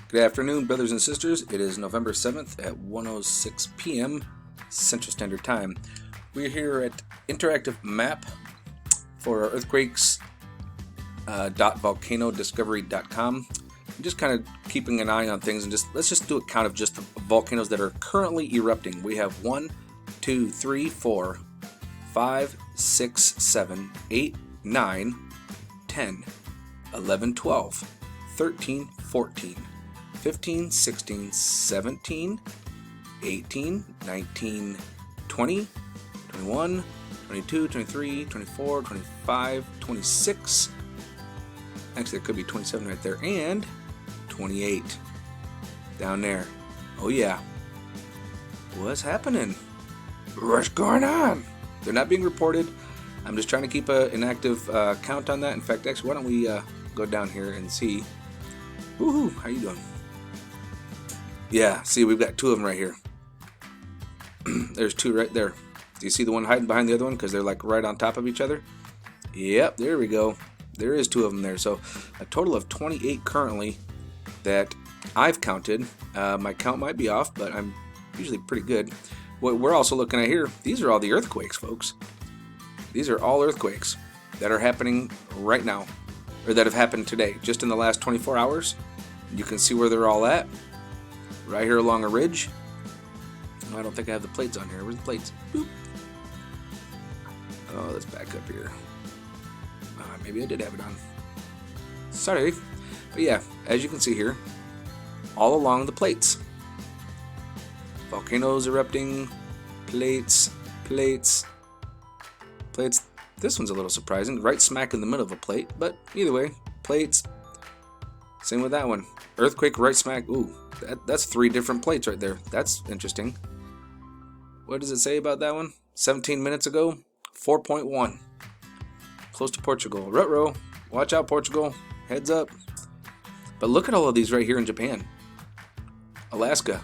Good afternoon, brothers and sisters. It is November 7th at 1:06 p.m. Central Standard Time. We're here at Interactive Map for our earthquakes .volcanodiscovery.com. Just kind of keeping an eye on things, and let's just do a count of just the volcanoes that are currently erupting. We have 1, 2, 3, 4, 5, 6, 7, 8, 9, 10, 11, 12, 13, 14, 15, 16, 17, 18, 19, 20, 21, 22, 23, 24, 25, 26. Actually, there could be 27 right there. And 28 down there. Oh, yeah. What's happening? What's going on? They're not being reported. I'm just trying to keep an active count on that. In fact, actually, why don't we go down here and see. Woohoo! How you doing? Yeah, see, we've got two of them right here. There's two right there. Do you see the one hiding behind the other one? Because they're like right on top of each other. Yep, there we go. There is two of them there. So a total of 28 currently that I've counted. My count might be off, but I'm usually pretty good. What we're also looking at here, these are all the earthquakes, folks. These are all earthquakes that are happening right now, or that have happened today, just in the last 24 hours. You can see where they're all at. Right here along a ridge. Oh, I don't think I have the plates on here. Where's the plates? Boop. Oh, let's back up here. Maybe I did have it on. Sorry. But yeah, as you can see here, all along the plates. Volcanoes erupting, plates, plates, plates. This one's a little surprising, right smack in the middle of a plate, but either way, plates. Same with that one. Earthquake right smack. Ooh, that's 3 different plates right there. That's interesting. What does it say about that one? 17 minutes ago, 4.1. Close to Portugal. Ruh-roh. Watch out, Portugal. Heads up. But look at all of these right here in Japan. Alaska.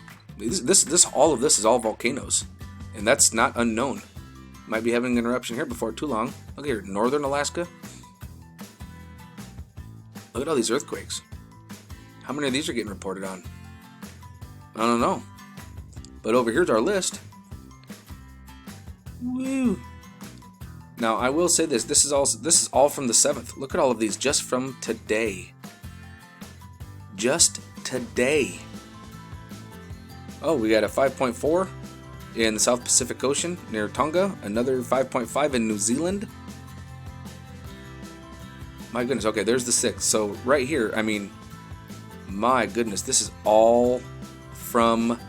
All of this is all volcanoes. And that's not unknown. Might be having an eruption here before too long. Look here, northern Alaska. Look at all these earthquakes. How many of these are getting reported on? I don't know. But over here's our list. Woo! Now I will say this. This is all from the 7th. Look at all of these just from today. Just today. Oh, we got a 5.4 in the South Pacific Ocean near Tonga. Another 5.5 in New Zealand. My goodness. Okay, there's the 6th. So right here, I mean, my goodness, this is all from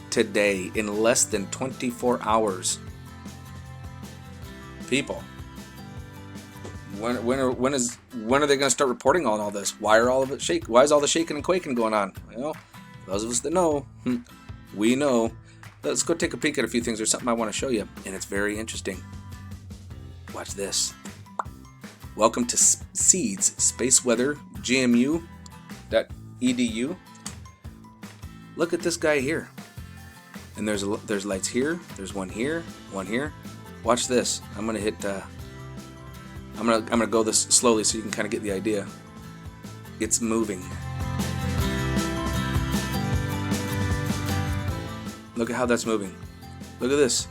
today in less than 24 hours. People, when are they going to start reporting on all this? Why are all of it shake? Why is all the shaking and quaking going on? Well, those of us that know, we know. Let's go take a peek at a few things. There's something I want to show you, and it's very interesting. Watch this. Welcome to SEEDS, Space Weather, GMU.edu. Look at this guy here. And there's lights here. There's one here. One here. Watch this. I'm gonna hit. I'm gonna go this slowly so you can kind of get the idea. It's moving. Look at how that's moving. Look at this.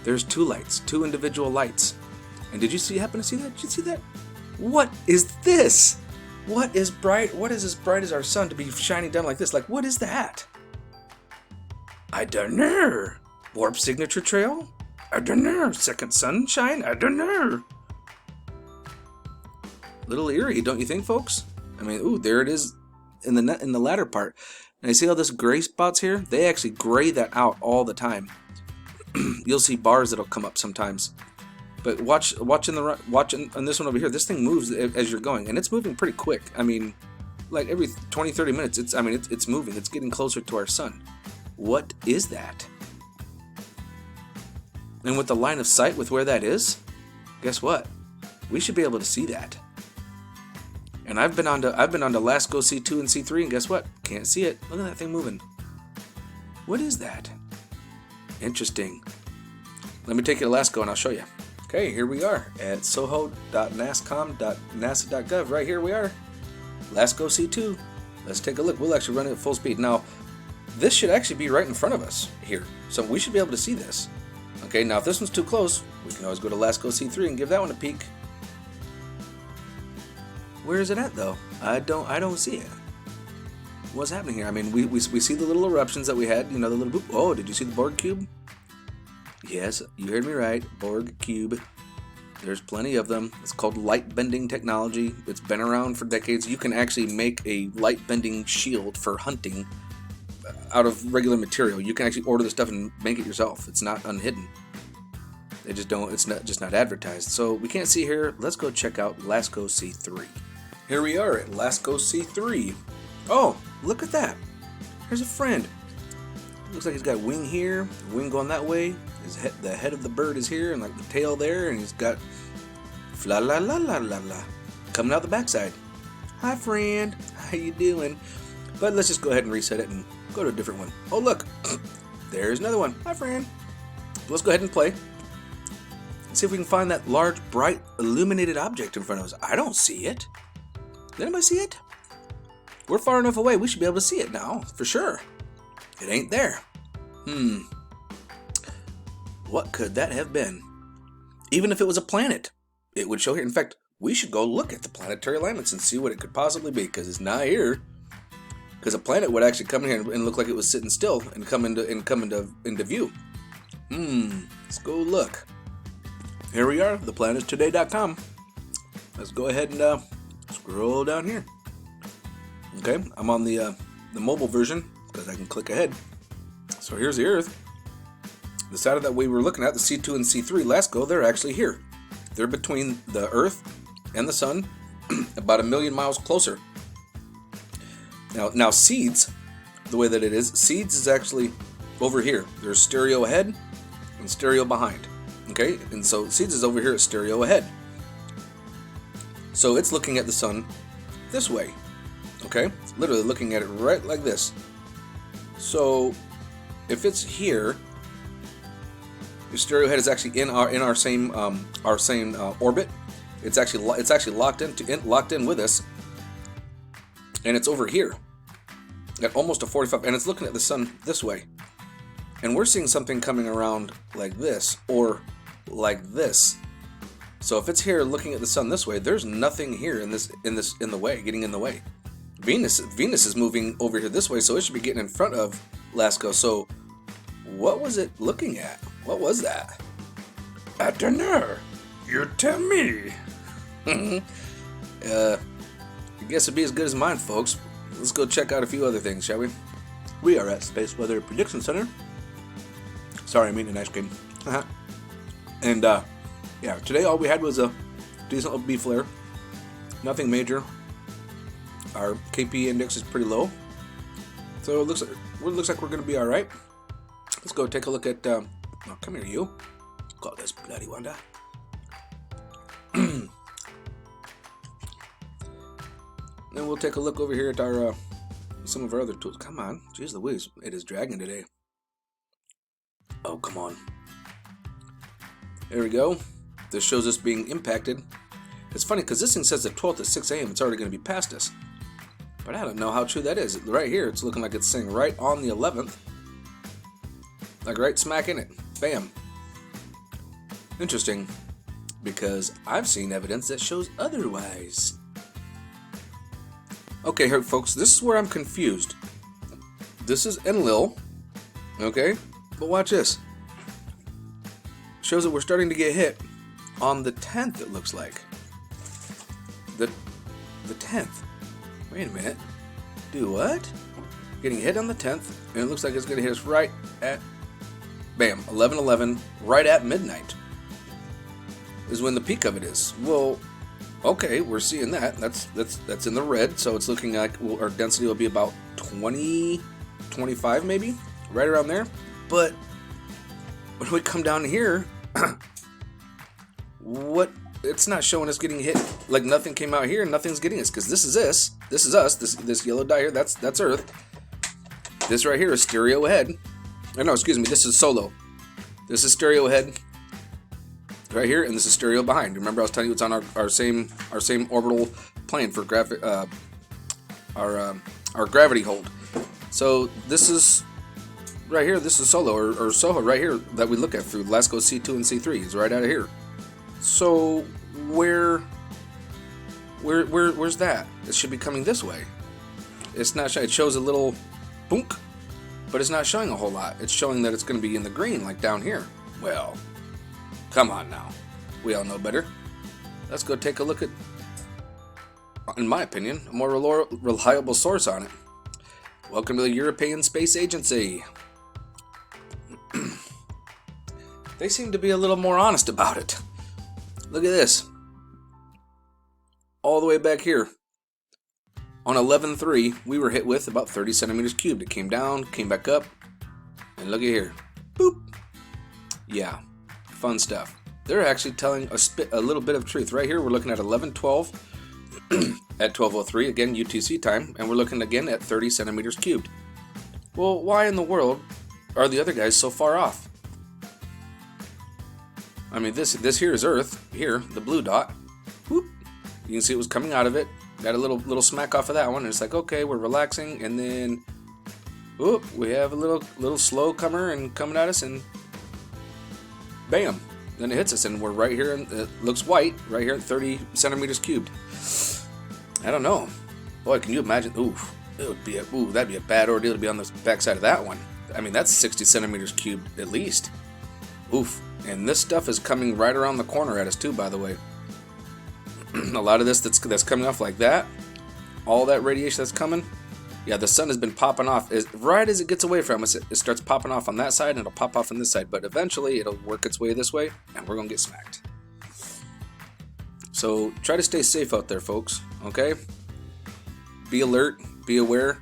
There's 2 lights, 2 individual lights. And did you happen to see that? Did you see that? What is this? What is bright? What is as bright as our sun to be shining down like this? Like, what is that? I don't know. Warp signature trail? I don't know. Second sunshine? I don't know. Little eerie, don't you think, folks? I mean, ooh, there it is in the latter part. And I see all this gray spots here. They actually gray that out all the time. You'll see bars that'll come up sometimes. But watch on this one over here. This thing moves as you're going, and it's moving pretty quick. I mean, like every 20-30 minutes, it's moving. It's getting closer to our sun. What is that? And with the line of sight with where that is, guess what? We should be able to see that. And I've been on to LASCO C2 and C3, and guess what? Can't see it. Look at that thing moving. What is that? Interesting. Let me take you to LASCO and I'll show you. Okay, here we are at soho.nascom.nasa.gov. Right here we are. LASCO C2. Let's take a look. We'll actually run it at full speed. Now, this should actually be right in front of us here. So we should be able to see this. Okay, now if this one's too close, we can always go to LASCO C3 and give that one a peek. Where is it at though? I don't see it. What's happening here? I mean, we see the little eruptions that we had, you know, the little boop. Oh, did you see the Borg cube? Yes, you heard me right. Borg cube. There's plenty of them. It's called light bending technology. It's been around for decades. You can actually make a light bending shield for hunting out of regular material. You can actually order the stuff and make it yourself. It's not unhidden. They just don't. It's just not advertised. So we can't see here. Let's go check out LASCO C3. Here we are at LASCO C3. Oh, look at that. There's a friend. Looks like he's got a wing here, a wing going that way. His head, the head of the bird is here, and like the tail there, and he's got fla la la la la la coming out the backside. Hi, friend. How you doing? But let's just go ahead and reset it and go to a different one. Oh, look. There's another one. Hi, friend. Let's go ahead and play. See if we can find that large, bright, illuminated object in front of us. I don't see it. Did anybody see it? We're far enough away. We should be able to see it now, for sure. It ain't there. What could that have been? Even if it was a planet, it would show here. In fact, we should go look at the planetary alignments and see what it could possibly be, because it's not here. Because a planet would actually come in here and look like it was sitting still and come into view. Let's go look. Here we are, theplanetstoday.com. Let's go ahead and scroll down here. Okay, I'm on the mobile version because I can click ahead. So here's the Earth. The side of that we were looking at, the C2 and C3 LASCO, they're actually here. They're between the Earth and the Sun, about 1 million miles closer. Now SEEDS, the way that it is, SEEDS is actually over here. There's stereo ahead and stereo behind. Okay, and so SEEDS is over here at stereo ahead. So it's looking at the Sun this way. Okay, it's literally looking at it right like this. So if it's here, the stereo head is actually in our same orbit. It's actually locked in with us, and it's over here at almost a 45, and it's looking at the Sun this way. And we're seeing something coming around like this or like this. So if it's here looking at the Sun this way, there's nothing here in the way, getting in the way. Venus is moving over here this way, so it should be getting in front of LASCO. So what was it looking at? What was that? I don't know. You tell me. I guess it'd be as good as mine, folks. Let's go check out a few other things, shall we? We are at Space Weather Prediction Center. Sorry, I'm eating an ice cream. And yeah, today all we had was a decent little B flare. Nothing major. Our KP index is pretty low, so it looks like we're going to be all right. Let's go take a look at. Oh, come here, you. Got this bloody wonder. Then we'll take a look over here at our some of our other tools. Come on, jeez Louise, it is dragging today. Oh, come on. There we go. This shows us being impacted. It's funny because this thing says the 12th at 6 a.m. It's already going to be past us. But I don't know how true that is. Right here, it's looking like it's saying right on the 11th. Like right smack in it. Bam. Interesting. Because I've seen evidence that shows otherwise. Okay, here, folks, this is where I'm confused. This is Enlil. Okay? But watch this. Shows that we're starting to get hit on the 10th, it looks like. The 10th. Wait a minute. Do what? Getting hit on the 10th, and it looks like it's going to hit us right at, bam, 11:11, right at midnight. Is when the peak of it is. Well, okay, we're seeing that. That's in the red, so it's looking like our density will be about 20, 25 maybe, right around there. But when we come down here, what? It's not showing us getting hit. Like nothing came out here and nothing's getting us, because this is us. This yellow dye here, that's Earth. This right here is stereo ahead. Oh, no, excuse me, this is solo. This is stereo ahead right here, and this is stereo behind. Remember I was telling you it's on our same orbital plane for our our gravity hold. So this is right here. This is Solo or Soho right here that we look at through Lasco C2 and C3. It's right out of here. So where's that? It should be coming this way. It's not showing. It shows a little boonk, but it's not showing a whole lot. It's showing that it's going to be in the green, like down here. Well, come on now. We all know better. Let's go take a look at, in my opinion, a more reliable source on it. Welcome to the European Space Agency. They seem to be a little more honest about it. Look at this. All the way back here. On 11.3, we were hit with about 30 centimeters cubed. It came down, came back up, and look at here. Boop. Yeah, fun stuff. They're actually telling a little bit of truth. Right here, we're looking at 11.12 at 12.03, again, UTC time, and we're looking again at 30 centimeters cubed. Well, why in the world are the other guys so far off? I mean, this here is Earth, here, the blue dot. Whoop. You can see it was coming out of it. Got a little smack off of that one, and it's like, okay, we're relaxing, and then, whoop, we have a little slow comer and coming at us, and bam, then it hits us, and we're right here, and it looks white, right here at 30 centimeters cubed. I don't know. Boy, can you imagine? Ooh, that'd be a bad ordeal to be on the backside of that one. I mean, that's 60 centimeters cubed at least. Oof. And this stuff is coming right around the corner at us too, by the way. A lot of this that's coming off like that, all that radiation that's coming, yeah, the sun has been popping off. Right as it gets away from us, it starts popping off on that side, and it'll pop off on this side. But eventually, it'll work its way this way, and we're going to get smacked. So try to stay safe out there, folks, okay? Be alert, be aware.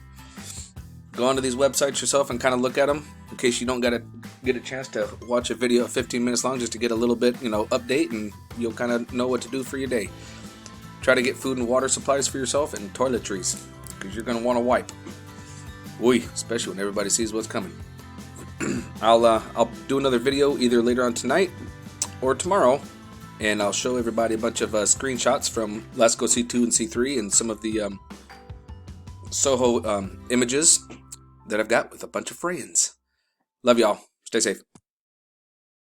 Go onto these websites yourself and kind of look at them in case you don't get a chance to watch a video 15 minutes long just to get a little bit, update, and you'll kind of know what to do for your day. Try to get food and water supplies for yourself and toiletries, because you're going to want to wipe. Ooh, especially when everybody sees what's coming. I'll do another video either later on tonight or tomorrow, and I'll show everybody a bunch of screenshots from Lasco C2 and C3 and some of the Soho images that I've got with a bunch of friends. Love y'all. Stay safe.